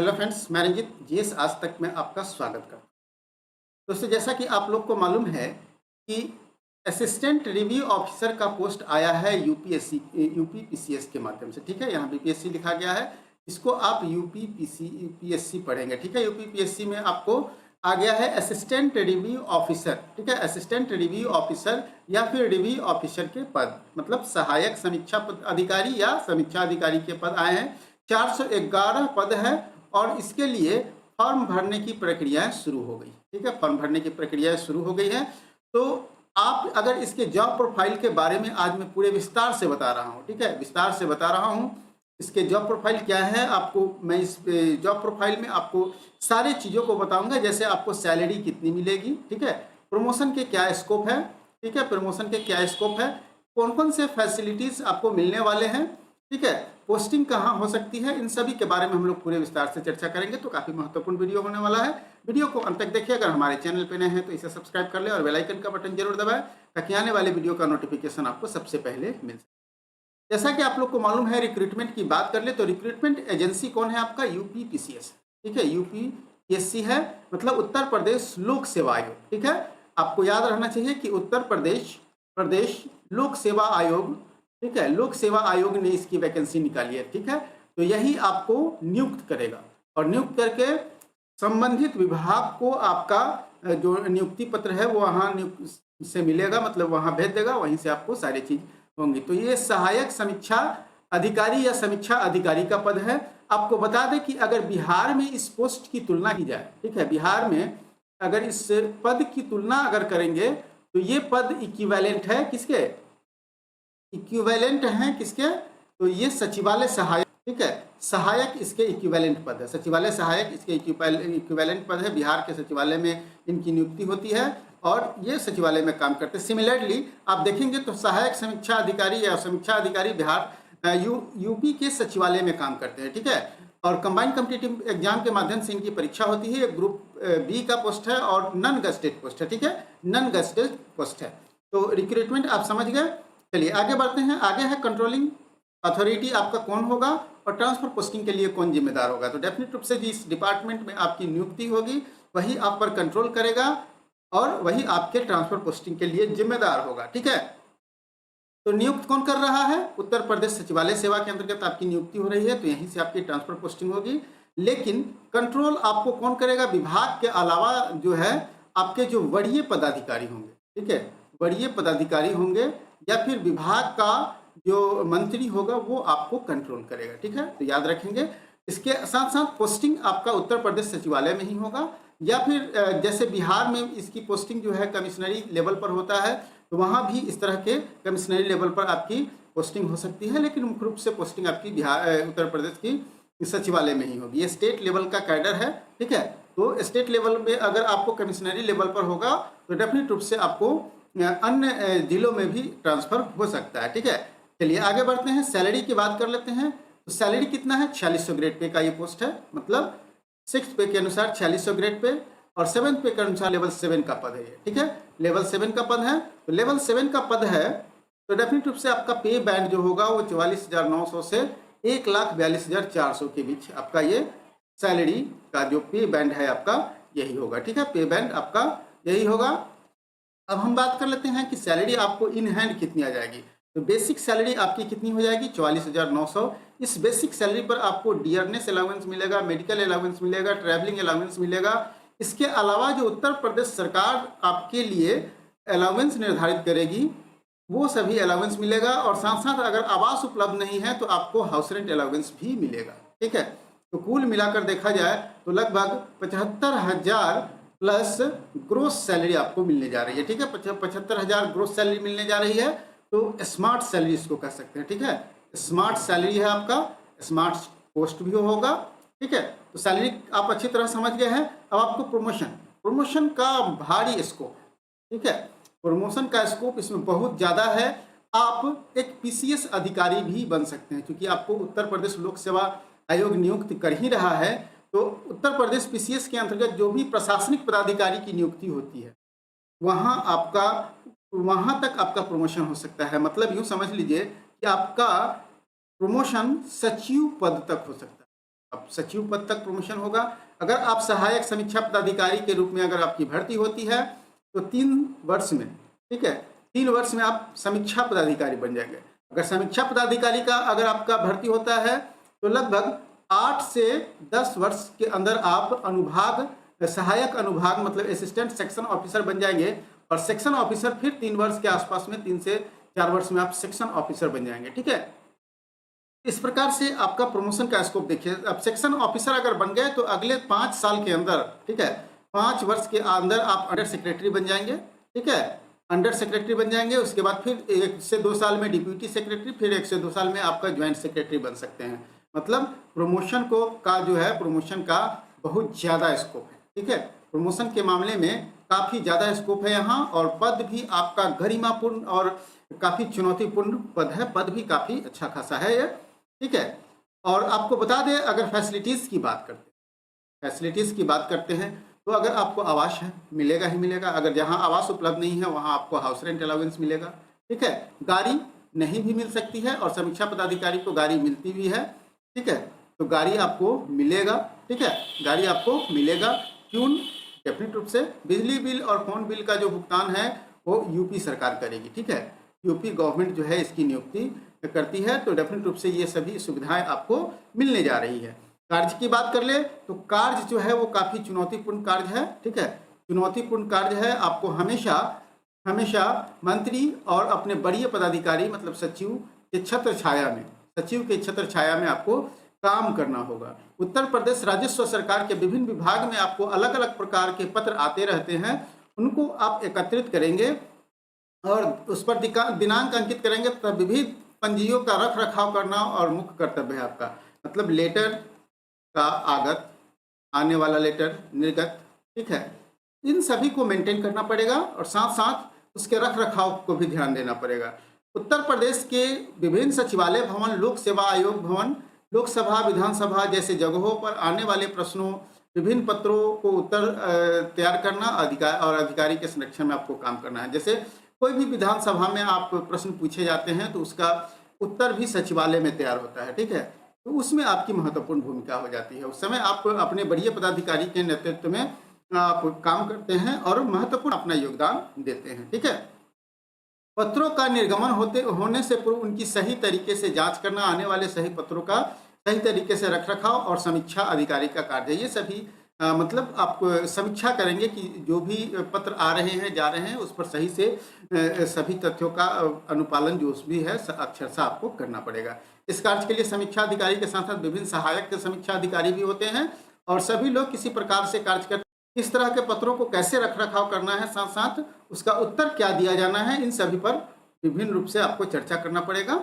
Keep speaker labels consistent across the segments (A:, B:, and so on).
A: Hello friends, मैं Ranjit GS आज तक में आपका स्वागत करता हूँ। दोस्तों, जैसा कि आप लोग को मालूम है कि असिस्टेंट रिव्यू ऑफिसर का पोस्ट आया है यूपीएससी यूपी पीसीएस के माध्यम से। ठीक है, यहाँ बीपीएससी लिखा गया है, इसको आप यूपीएससी पढ़ेंगे। ठीक है, यूपीपीएससी में आपको आ गया है असिस्टेंट रिव्यू ऑफिसर। ठीक है, असिस्टेंट रिव्यू ऑफिसर या फिर रिव्यू ऑफिसर के पद, मतलब सहायक समीक्षा अधिकारी या समीक्षा अधिकारी के पद आए हैं। 411 पद है और इसके लिए फॉर्म भरने की प्रक्रियाएं शुरू हो गई। ठीक है, फॉर्म भरने की प्रक्रियाएं शुरू हो गई हैं। तो आप अगर इसके जॉब प्रोफाइल के बारे में आज मैं पूरे विस्तार से बता रहा हूं। ठीक है, विस्तार से बता रहा हूं इसके जॉब प्रोफाइल क्या है। आपको मैं इस जॉब प्रोफाइल में आपको सारी चीज़ों को बताऊंगा, जैसे आपको सैलरी कितनी मिलेगी। ठीक है, प्रमोशन के क्या स्कोप है। ठीक है, प्रमोशन के क्या स्कोप है, कौन कौन से फैसिलिटीज़ आपको मिलने वाले हैं। ठीक है, पोस्टिंग कहाँ हो सकती है, इन सभी के बारे में हम लोग पूरे विस्तार से चर्चा करेंगे। तो काफ़ी महत्वपूर्ण वीडियो होने वाला है। वीडियो को अंत तक देखिए। अगर हमारे चैनल पे नए हैं तो इसे सब्सक्राइब कर ले और बेल आइकन का बटन जरूर दबाएं, ताकि आने वाले वीडियो का नोटिफिकेशन आपको सबसे पहले मिल सके। जैसा कि आप लोग को मालूम है, रिक्रूटमेंट की बात कर ले तो रिक्रूटमेंट एजेंसी कौन है आपका, यूपीपीसीएस। ठीक है, यूपीपीएससी है, मतलब उत्तर प्रदेश लोक सेवा आयोग। ठीक है, आपको याद रहना चाहिए कि उत्तर प्रदेश लोक सेवा आयोग। ठीक है, लोक सेवा आयोग ने इसकी वैकेंसी निकाली है। ठीक है, तो यही आपको नियुक्त करेगा और नियुक्त करके संबंधित विभाग को आपका जो नियुक्ति पत्र है वो वहाँ से मिलेगा, मतलब वहाँ भेज देगा, वहीं से आपको सारी चीज होंगी। तो ये सहायक समीक्षा अधिकारी या समीक्षा अधिकारी का पद है। आपको बता दें कि अगर बिहार में इस पोस्ट की तुलना की जाए, ठीक है, बिहार में अगर इस पद की तुलना अगर करेंगे तो ये पद इक्विवेलेंट है किसके, इक्विवेलेंट हैं किसके, तो ये सचिवालय सहायक। ठीक है, सहायक इसके इक्विवेलेंट पद है, सचिवालय सहायक इसके इक्विवेलेंट पद है। बिहार के सचिवालय में इनकी नियुक्ति होती है और ये सचिवालय में काम करते हैं। सिमिलरली आप देखेंगे तो सहायक समीक्षा अधिकारी या समीक्षा अधिकारी बिहार यूपी के सचिवालय में काम करते हैं। ठीक है, और कंबाइंड कॉम्पिटिटिव एग्जाम के माध्यम से इनकी परीक्षा होती है। ग्रुप बी का पोस्ट है और नॉन गजेटेड पोस्ट है। ठीक है, नॉन गजेटेड पोस्ट है। तो रिक्रूटमेंट आप समझ गए। चलिए आगे बढ़ते हैं। आगे है कंट्रोलिंग अथॉरिटी आपका कौन होगा और ट्रांसफर पोस्टिंग के लिए कौन जिम्मेदार होगा। तो डेफिनेट रूप से जिस डिपार्टमेंट में आपकी नियुक्ति होगी वही आप पर कंट्रोल करेगा और वही आपके ट्रांसफर पोस्टिंग के लिए जिम्मेदार होगा। ठीक है, तो नियुक्त कौन कर रहा है, उत्तर प्रदेश सचिवालय सेवा के अंतर्गत आपकी नियुक्ति हो रही है, तो यहीं से आपकी ट्रांसफर पोस्टिंग होगी। लेकिन कंट्रोल आपको कौन करेगा, विभाग के अलावा जो है आपके जो वरीय पदाधिकारी होंगे। ठीक है, वरीय पदाधिकारी होंगे या फिर विभाग का जो मंत्री होगा वो आपको कंट्रोल करेगा। ठीक है, तो याद रखेंगे। इसके साथ साथ पोस्टिंग आपका उत्तर प्रदेश सचिवालय में ही होगा या फिर जैसे बिहार में इसकी पोस्टिंग जो है कमिश्नरी लेवल पर होता है, तो वहाँ भी इस तरह के कमिश्नरी लेवल पर आपकी पोस्टिंग हो सकती है। लेकिन मुख्य रूप से पोस्टिंग आपकी बिहार उत्तर प्रदेश की सचिवालय में ही होगी। ये स्टेट लेवल का कैडर है। ठीक है, तो स्टेट लेवल में अगर आपको कमिश्नरी लेवल पर होगा तो डेफिनेट रूप से आपको अन्य जिलों में भी ट्रांसफर हो सकता है। ठीक है, चलिए आगे बढ़ते हैं। सैलरी की बात कर लेते हैं। तो सैलरी कितना है, 4600 ग्रेड पे का ये पोस्ट है, मतलब 6th पे के अनुसार 4600 ग्रेड पे और 7th पे के अनुसार लेवल 7 का पद है ये। ठीक है, लेवल 7 का पद है। तो लेवल 7 का पद है तो डेफिनेट रूप से आपका पे बैंड जो होगा वो 44,900 से 1,42,400 के बीच आपका ये सैलरी का जो पे बैंड है आपका यही होगा। ठीक है, पे बैंड आपका यही होगा। अब हम बात कर लेते हैं कि सैलरी आपको इन हैंड कितनी आ जाएगी। तो बेसिक सैलरी आपकी कितनी हो जाएगी, 44,900। इस बेसिक सैलरी पर आपको डियरनेस अलाउंस मिलेगा, मेडिकल अलाउंस मिलेगा, ट्रैवलिंग अलाउंस मिलेगा। इसके अलावा जो उत्तर प्रदेश सरकार आपके लिए अलाउंस निर्धारित करेगी वो सभी अलाउंस मिलेगा और साथ साथ अगर आवास उपलब्ध नहीं है तो आपको हाउस रेंट अलाउंस भी मिलेगा। ठीक है, तो कुल मिलाकर देखा जाए तो लगभग 75,000 प्लस ग्रोस सैलरी आपको मिलने जा रही है। ठीक है, 75,000 ग्रोस सैलरी मिलने जा रही है। तो स्मार्ट सैलरी इसको कह सकते हैं। ठीक है, स्मार्ट सैलरी है आपका, स्मार्ट पोस्ट भी होगा। ठीक है, तो सैलरी आप अच्छी तरह समझ गए हैं। अब आपको प्रमोशन का भारी स्कोप। ठीक है, प्रमोशन का स्कोप इसमें बहुत ज़्यादा है। आप एक पीसीएस अधिकारी भी बन सकते हैं, क्योंकि आपको उत्तर प्रदेश लोक सेवा आयोग नियुक्त कर ही रहा है। तो उत्तर प्रदेश पीसीएस के अंतर्गत जो भी प्रशासनिक पदाधिकारी की नियुक्ति होती है वहाँ तक आपका प्रमोशन हो सकता है। मतलब यूँ समझ लीजिए कि आपका प्रमोशन सचिव पद तक हो सकता है। अब सचिव पद तक प्रमोशन होगा। अगर आप सहायक समीक्षा पदाधिकारी के रूप में अगर आपकी भर्ती होती है तो 3 वर्ष में, ठीक है, 3 वर्ष में आप समीक्षा पदाधिकारी बन जाएंगे। अगर समीक्षा पदाधिकारी का अगर आपका भर्ती होता है तो लगभग 8 से 10 वर्ष के अंदर आप अनुभाग, सहायक अनुभाग मतलब असिस्टेंट सेक्शन ऑफिसर बन जाएंगे, और सेक्शन ऑफिसर फिर 3 वर्ष के आसपास में, 3 से 4 वर्ष में आप सेक्शन ऑफिसर बन जाएंगे। ठीक है, इस प्रकार से आपका प्रमोशन का स्कोप देखिए। अब सेक्शन ऑफिसर अगर बन गए तो अगले 5 साल के अंदर, ठीक है, 5 वर्ष के अंदर आप अंडर सेक्रेटरी बन जाएंगे। ठीक है, अंडर सेक्रेटरी बन जाएंगे। उसके बाद फिर 1 से 2 साल में डिप्यूटी सेक्रेटरी, फिर 1 से 2 साल में आपका ज्वाइंट सेक्रेटरी बन सकते हैं। मतलब प्रमोशन को का जो है, प्रमोशन का बहुत ज़्यादा स्कोप है। ठीक है, प्रमोशन के मामले में काफ़ी ज़्यादा स्कोप है यहाँ, और पद भी आपका गरिमापूर्ण और काफ़ी चुनौतीपूर्ण पद है। पद भी काफ़ी अच्छा खासा है ये। ठीक है, और आपको बता दें, अगर फैसिलिटीज़ की बात करते हैं, फैसिलिटीज़ की बात करते हैं तो अगर आपको आवास है मिलेगा ही मिलेगा। अगर जहाँ आवास उपलब्ध नहीं है वहाँ आपको हाउस रेंट अलाउंस मिलेगा। ठीक है, गाड़ी नहीं भी मिल सकती है, और समीक्षा पदाधिकारी को गाड़ी मिलती भी है। ठीक है, तो गाड़ी आपको मिलेगा। ठीक है, गाड़ी आपको मिलेगा। फ्यूल डेफिनेट रूप से, बिजली बिल और फोन बिल का जो भुगतान है वो यूपी सरकार करेगी। ठीक है, यूपी गवर्नमेंट जो है इसकी नियुक्ति करती है, तो डेफिनेट रूप से ये सभी सुविधाएं आपको मिलने जा रही है। कार्य की बात कर ले तो कार्य जो है वो काफ़ी चुनौतीपूर्ण कार्य है। ठीक है, चुनौतीपूर्ण कार्य है। आपको हमेशा हमेशा मंत्री और अपने बड़े पदाधिकारी मतलब सचिव के छत्र छाया में, सचिव के छत्र छाया में आपको काम करना होगा। उत्तर प्रदेश राजस्व सरकार के विभिन्न विभाग में आपको अलग अलग प्रकार के पत्र आते रहते हैं, उनको आप एकत्रित करेंगे और उस पर दिनांक अंकित करेंगे। तब विविध पंजियों का रख रखाव करना और मुख्य कर्तव्य है आपका। मतलब लेटर का आगत, आने वाला लेटर, निर्गत, ठीक है, इन सभी को मेंटेन करना पड़ेगा, और साथ साथ उसके रख रखाव को भी ध्यान देना पड़ेगा। उत्तर प्रदेश के विभिन्न सचिवालय भवन, लोक सेवा आयोग भवन, लोकसभा, विधानसभा जैसे जगहों पर आने वाले प्रश्नों, विभिन्न पत्रों को उत्तर तैयार करना, अधिकारी के संरक्षण में आपको काम करना है। जैसे कोई भी विधानसभा में आप प्रश्न पूछे जाते हैं तो उसका उत्तर भी सचिवालय में तैयार होता है। ठीक है, तो उसमें आपकी महत्वपूर्ण भूमिका हो जाती है। उस समय आप अपने बड़े पदाधिकारी के नेतृत्व में आप काम करते हैं और महत्वपूर्ण अपना योगदान देते हैं। ठीक है, पत्रों का निर्गमन होने से पूर्व उनकी सही तरीके से जांच करना, आने वाले सही पत्रों का सही तरीके से रखरखाव और समीक्षा अधिकारी का कार्य, ये सभी मतलब आप समीक्षा करेंगे कि जो भी पत्र आ रहे हैं, जा रहे हैं, उस पर सही से सभी तथ्यों का अनुपालन जो भी है अक्षरशः आपको करना पड़ेगा। इस कार्य के लिए समीक्षा अधिकारी के साथ साथ विभिन्न सहायक समीक्षा अधिकारी भी होते हैं, और सभी लोग किसी प्रकार से कार्य करते हैं। इस तरह के पत्रों को कैसे रख रखाव करना है, साथ साथ उसका उत्तर क्या दिया जाना है, इन सभी पर विभिन्न रूप से आपको चर्चा करना पड़ेगा।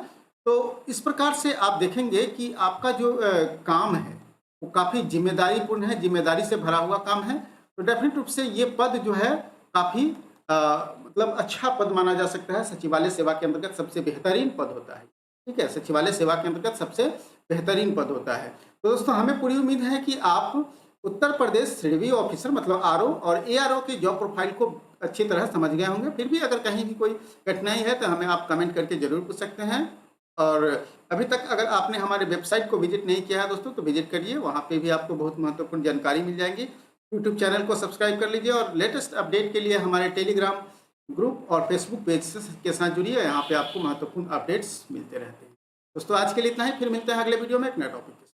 A: तो इस प्रकार से आप देखेंगे कि आपका जो काम है वो काफ़ी जिम्मेदारीपूर्ण है, जिम्मेदारी से भरा हुआ काम है। तो डेफिनेट रूप से ये पद जो है काफ़ी मतलब अच्छा पद माना जा सकता है। सचिवालय सेवा के अंतर्गत सबसे बेहतरीन पद होता है। ठीक है, सचिवालय सेवा के अंतर्गत सबसे बेहतरीन पद होता है। तो दोस्तों, हमें पूरी उम्मीद है कि आप उत्तर प्रदेश रिव्यू ऑफिसर मतलब आरओ और एआरओ के जॉब प्रोफाइल को अच्छी तरह समझ गए होंगे। फिर भी अगर कहीं भी कोई कठिनाई है तो हमें आप कमेंट करके जरूर पूछ सकते हैं। और अभी तक अगर आपने हमारे वेबसाइट को विजिट नहीं किया है दोस्तों, तो विजिट करिए, वहाँ पे भी आपको बहुत महत्वपूर्ण जानकारी मिल जाएगी। यूट्यूब चैनल को सब्सक्राइब कर लीजिए, और लेटेस्ट अपडेट के लिए हमारे टेलीग्राम ग्रुप और फेसबुक पेज के साथ जुड़िए। यहाँ पे आपको महत्वपूर्ण अपडेट्स मिलते रहते हैं। दोस्तों, आज के लिए इतना ही, फिर मिलते हैं अगले वीडियो में एक नए टॉपिक।